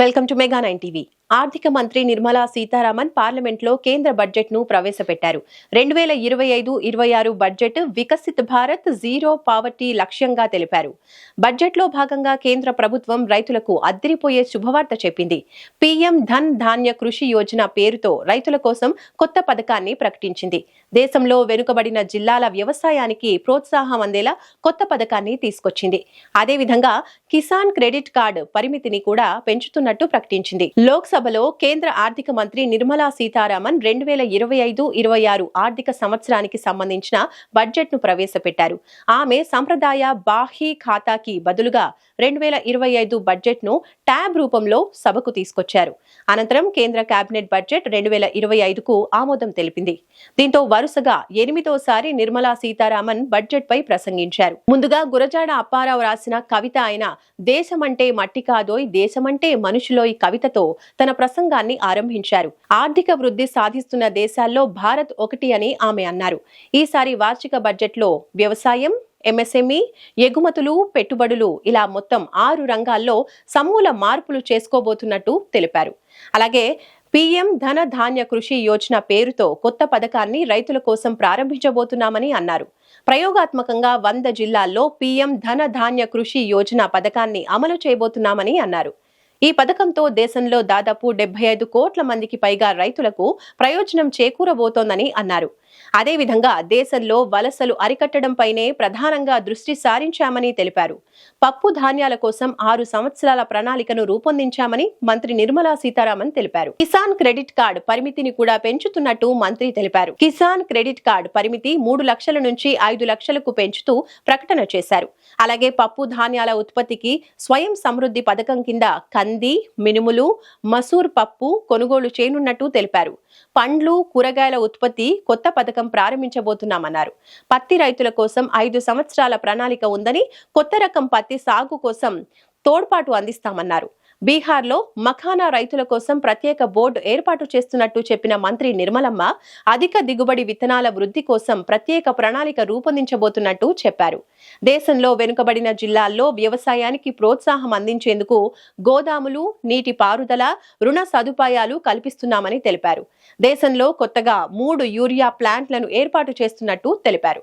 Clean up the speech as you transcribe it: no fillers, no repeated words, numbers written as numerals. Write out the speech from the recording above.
Welcome to mega 9 TV. ఆర్థిక మంత్రి నిర్మలా సీతారామన్ పార్లమెంట్లో కేంద్ర బడ్జెట్ ను ప్రవేశపెట్టారు. 2025-26 budget Viksit Bharat zero poverty లక్ష్యంగా తెలిపారు. బడ్జెట్లో భాగంగా కేంద్ర ప్రభుత్వం రైతులకు అద్దిరిపోయే శుభవార్త చెప్పింది. పీఎం ధన్ ధాన్య కృషి యోజన పేరుతో రైతుల కోసం కొత్త పథకాన్ని ప్రకటించింది. దేశంలో వెనుకబడిన జిల్లాల వ్యవసాయానికి ప్రోత్సాహం అందేలా కొత్త పథకాన్ని తీసుకొచ్చింది. అదేవిధంగా కిసాన్ క్రెడిట్ కార్డు పరిమితిని కూడా పెంచుతున్నట్టు ప్రకటించింది. లోక్సభలో కేంద్ర ఆర్థిక మంత్రి నిర్మలా సీతారామన్ 2025-26 ఆర్థిక సంవత్సరానికి సంబంధించిన బడ్జెట్ ను ప్రవేశపెట్టారు. ఆమె సంప్రదాయ బాహీ ఖాతాకి బదులుగా 2025 బడ్జెట్ ను ట్యాబ్ రూపంలో సభకు తీసుకొచ్చారు. అనంతరం కేంద్ర కేబినెట్ బడ్జెట్ 2025కు ఆమోదం తెలిపింది. దీంతో వరుసగా 8వ నిర్మలా సీతారామన్ బడ్జెట్ పై ప్రసంగించారు. ముందుగా గురజాడ అప్పారావు రాసిన కవిత అయిన దేశమంటే మట్టి కాదోయ్ దేశమంటే మనుషులోయ్ కవితతో తన ప్రసంగాన్ని ఆరంభించారు. ఆర్థిక వృద్ధి సాధిస్తున్న దేశాల్లో భారత్ ఒకటి అని ఆమె అన్నారు. ఈసారి వార్షిక బడ్జెట్ లో వ్యవసాయం, ఎంఎస్ఎంఈ, ఎగుమతులు, పెట్టుబడులు ఇలా మొత్తం 6 రంగాల్లో సమూల మార్పులు చేసుకోబోతున్నట్టు తెలిపారు. అలాగే పీఎం ధన ధాన్య కృషి యోజన పేరుతో కొత్త పథకాన్ని రైతుల కోసం ప్రారంభించబోతున్నామని అన్నారు. ప్రయోగాత్మకంగా 100 జిల్లాల్లో పీఎం ధన ధాన్య కృషి యోజన పథకాన్ని అమలు చేయబోతున్నామని అన్నారు. ఈ పథకంతో దేశంలో దాదాపు 75 కోట్ల మందికి పైగా రైతులకు ప్రయోజనం చేకూరబోతోందని అన్నారు. అదేవిధంగా దేశంలో వలసలు అరికట్టడంపైనే ప్రధానంగా దృష్టి సారించామని తెలిపారు. పప్పు ధాన్యాల కోసం 6 సంవత్సరాల ప్రణాళికను రూపొందించామని మంత్రి నిర్మలా సీతారామన్ తెలిపారు. కిసాన్ క్రెడిట్ కార్డ్ పరిమితిని కూడా పెంచుతున్నట్టు మంత్రి తెలిపారు. కిసాన్ క్రెడిట్ కార్డ్ పరిమితి 3 లక్షల నుంచి 5 లక్షలకు పెంచుతూ ప్రకటన చేశారు. అలాగే పప్పు ధాన్యాల ఉత్పత్తికి స్వయం సమృద్ధి పథకం కింద కంది, మినుములు, మసూర్ పప్పు కొనుగోలు చేయనున్నట్టు తెలిపారు. పండ్లు, కూరగాయల ఉత్పత్తి కొత్త పథకం ప్రారంభించబోతున్నామన్నారు. పత్తి రైతుల కోసం 5 సంవత్సరాల ప్రణాళిక ఉందని, కొత్త రకం పత్తి సాగు కోసం తోడ్పాటు అందిస్తామన్నారు. బీహార్లో మఖానా రైతుల కోసం ప్రత్యేక బోర్డు ఏర్పాటు చేస్తున్నట్టు చెప్పిన మంత్రి నిర్మలమ్మ అధిక దిగుబడి విత్తనాల వృద్ధి కోసం ప్రత్యేక ప్రణాళిక రూపొందించబోతున్నట్టు చెప్పారు. దేశంలో వెనుకబడిన జిల్లాల్లో వ్యవసాయానికి ప్రోత్సాహం అందించేందుకు గోదాములు, నీటి పారుదల, రుణ సదుపాయాలు కల్పిస్తున్నామని తెలిపారు. దేశంలో కొత్తగా 3 యూరియా ప్లాంట్లను ఏర్పాటు చేస్తున్నట్టు తెలిపారు.